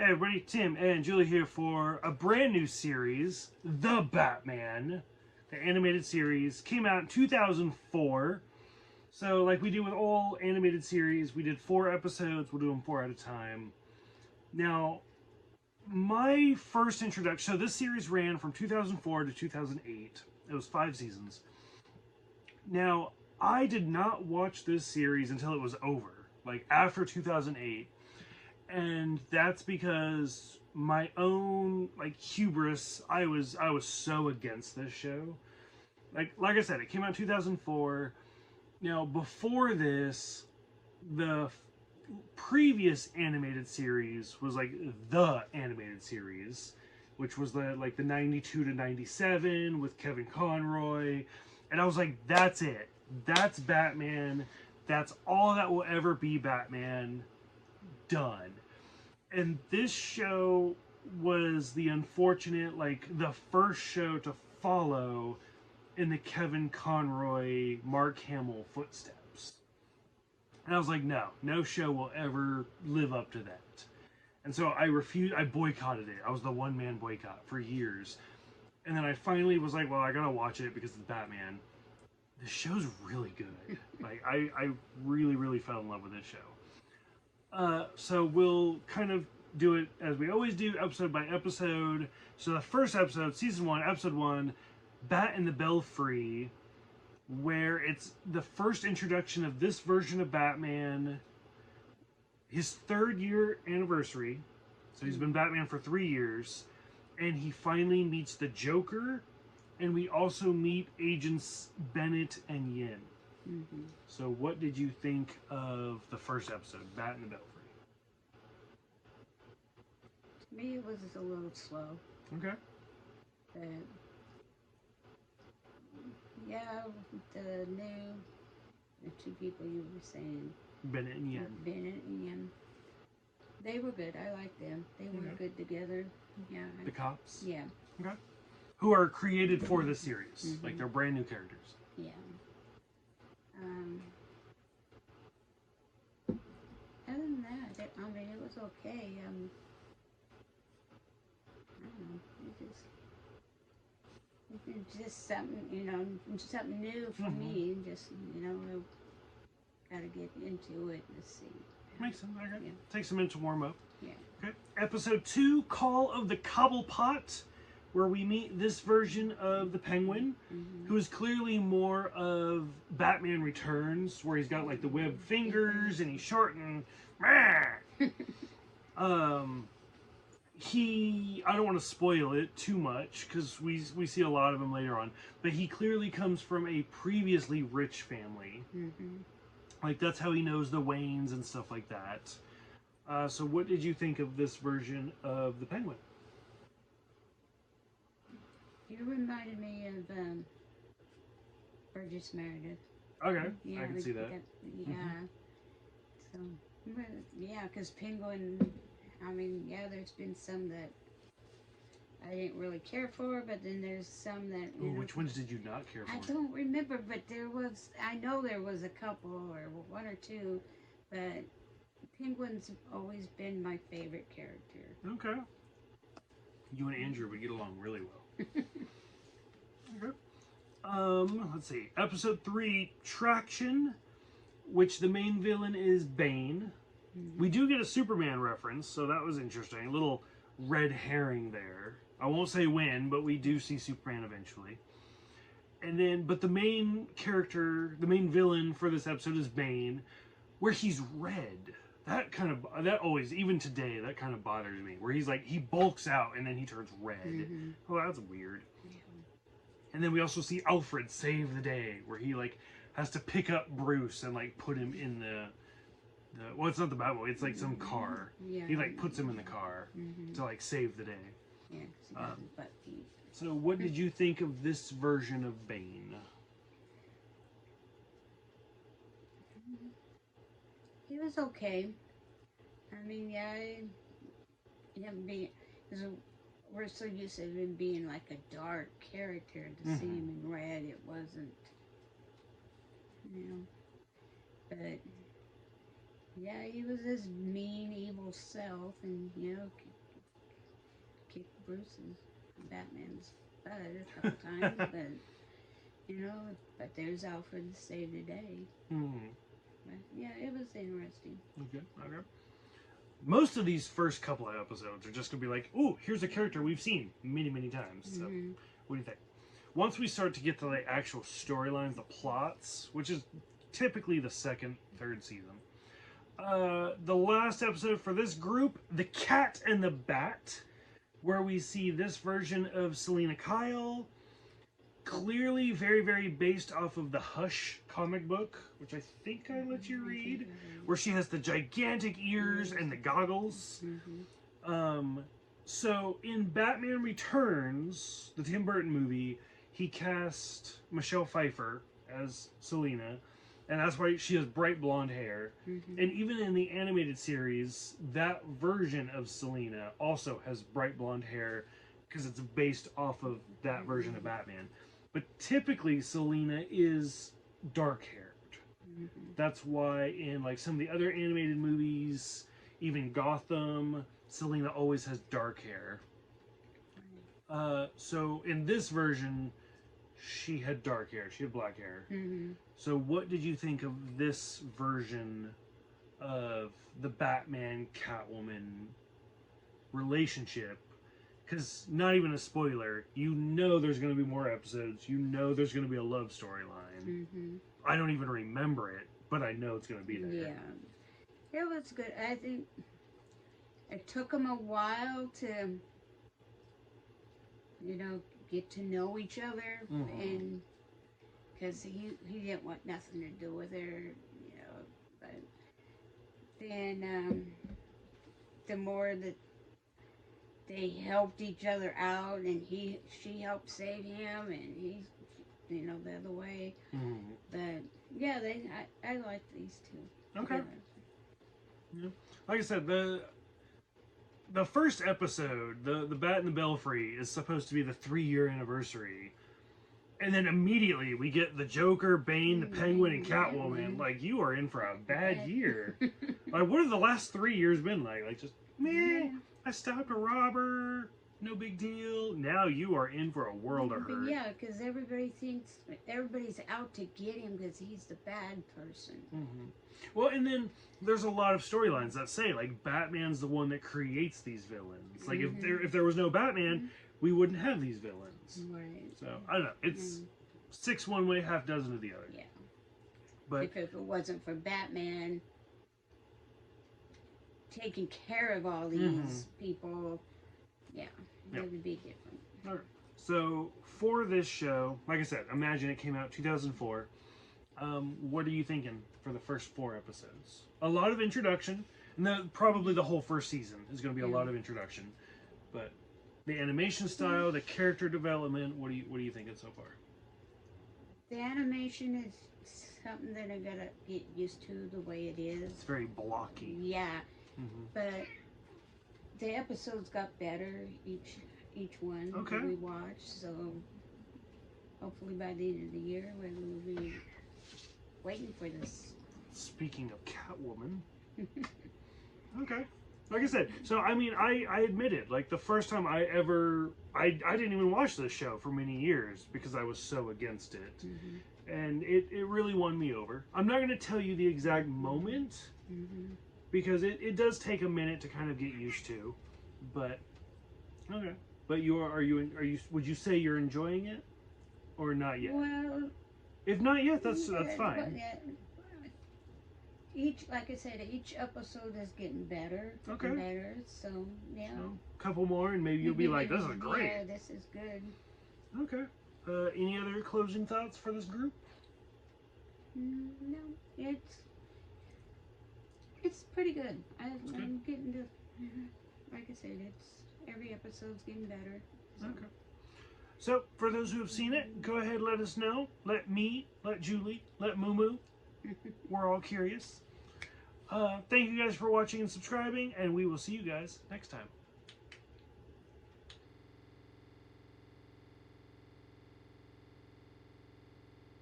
Hey everybody, Tim and Julie here for a brand new series, The Batman. The animated series came out in 2004. So like we do with all animated series, we did 4 episodes, we'll do them 4 at a time. Now, my first introduction, so this series ran from 2004 to 2008. It was 5 seasons. Now, I did not watch this series until it was over, like after 2008. And that's because my own like hubris, I was so against this show. Like I said, it came out in 2004. Now, before this, the previous animated series was like the animated series, which was the 92 to 97 with Kevin Conroy. And I was like, that's it. That's Batman. That's all that will ever be Batman. Done. And this show was the unfortunate, the first show to follow in the Kevin Conroy, Mark Hamill footsteps. And I was like, no show will ever live up to that. And so I boycotted it. I was the one-man boycott for years. And then I finally was like, well, I gotta watch it because it's Batman. The show's really good. I really, really fell in love with this show. So we'll kind of do it as we always do, episode by episode. So the first episode, season 1, episode 1, Bat in the Belfry, where it's the first introduction of this version of Batman, his 3rd year anniversary. So he's been Batman for 3 years, and he finally meets the Joker, and we also meet Agents Bennett and Yin. Mm-hmm. So what did you think of the first episode, Bat in the Belfry? To me, it was a little slow. Okay. But, yeah, the 2 people you were saying. Bennett and Yin. Bennett and Yin. They were good. I liked them. They were good together. Yeah. The cops? Yeah. Okay. Who are created for this series. Mm-hmm. Like, they're brand new characters. Yeah. Other than that, I mean, it was okay. I don't know. It's just something, something new for me. Just, I gotta get into it and see. Makes sense. Okay. Yeah. Takes a minute to warm up. Yeah. Okay. Episode 2, Call of the Cobblepot, where we meet this version of the Penguin, who is clearly more of Batman Returns, where he's got like the webbed fingers and he's short and I don't want to spoil it too much because we see a lot of him later on, but he clearly comes from a previously rich family. Like that's how he knows the Waynes and stuff like that. So what did you think of this version of the Penguin? You reminded me of Burgess Meredith. Okay, yeah, I can see that. Yeah. So, yeah, because Penguin, I mean, yeah, there's been some that I didn't really care for, but then there's some that, which ones did you not care for? I don't remember, but I know there was a couple, or 1 or 2, but Penguin's always been my favorite character. Okay. You and Andrew would get along really well. Okay. Let's see. Episode 3, Traction, which the main villain is Bane. We do get a Superman reference, so that was interesting. A little red herring there. I won't say when, but we do see Superman eventually. And then, but the main character, the main villain for this episode is Bane, where he's red. That always, even today, that kind of bothers me. Where he's like, he bulks out and then he turns red. Oh, that's weird. Yeah. And then we also see Alfred save the day, where he like has to pick up Bruce and like put him in the well, it's not the Batmobile, it's like some car. Yeah. He like puts him in the car to like save the day. Yeah, because he doesn't butt feed. So what did you think of this version of Bane? He was okay. I mean, yeah, because we're so used to him being like a dark character. To see him in red, it wasn't, but Yeah, he was his mean, evil self, and kicked Bruce's Batman's butt a couple times, but there's Alfred to save the day. But yeah, it was interesting. Okay. Most of these first couple of episodes are just gonna be like, "Ooh, here's a character we've seen many, many times." So, what do you think? Once we start to get to the actual storylines, the plots, which is typically the second, third season, the last episode for this group, The Cat and the Bat, where we see this version of Selena Kyle, clearly very, very based off of the Hush comic book, which I think I let you read, where she has the gigantic ears and the goggles. So in Batman Returns, the Tim Burton movie, he cast Michelle Pfeiffer as Selena, and that's why she has bright blonde hair. And even in the animated series, that version of Selena also has bright blonde hair because it's based off of that version of Batman. But typically, Selena is dark-haired. That's why in like some of the other animated movies, even Gotham, Selena always has dark hair. So in this version, she had dark hair. She had black hair. So what did you think of this version of the Batman-Catwoman relationship? Because, not even a spoiler, you know there's going to be more episodes. You know there's going to be a love storyline. I don't even remember it, but I know it's going to be there. Yeah. It was good. I think it took them a while to, get to know each other. And because he didn't want nothing to do with her, But then the more that they helped each other out, and she helped save him, and he's the other way. But yeah, I like these two. Okay. Yeah. Like I said, the first episode, the Bat and the Belfry, is supposed to be the 3-year anniversary, and then immediately we get the Joker, Bane, the Penguin, and Catwoman. Like, you are in for a bad year. Like, what have the last 3 years been like? Like, just meh. I stopped a robber, no big deal. Now you are in for a world of hurt. Yeah, because everybody thinks everybody's out to get him because he's the bad person. Well, and then there's a lot of storylines that say like Batman's the one that creates these villains. Like if there was no Batman, we wouldn't have these villains. Right. So I don't know. It's 6 one way, half dozen of the other. Yeah. But if it wasn't for Batman taking care of all these people, it would be different. All right. So for this show, like I said, imagine it came out 2004. What are you thinking for the first 4 episodes? A lot of introduction, and probably the whole first season is going to be a lot of introduction. But the animation style, the character development, what are you thinking so far? The animation is something that I gotta get used to the way it is. It's very blocky. Yeah. But the episodes got better each one that we watched, so hopefully by the end of the year we will be waiting for this. Speaking of Catwoman. Okay. Like I said, so I mean, I admit it. Like the first time I didn't even watch this show for many years because I was so against it. And it really won me over. I'm not going to tell you the exact moment because it does take a minute to kind of get used to. But okay. But would you say you're enjoying it or not yet? Well, if not yet, that's fine. Like I said, each episode is getting better. Okay. And better, so yeah. So, a couple more and maybe you'll be like, this is great. Yeah, this is good. Okay. Any other closing thoughts for this group? No, it's pretty good. I'm getting to, like I said, every episode's getting better. So. Okay. So, for those who have seen it, go ahead, let us know. Let me, let Julie, let Moo Moo. We're all curious. Thank you guys for watching and subscribing, and we will see you guys next time.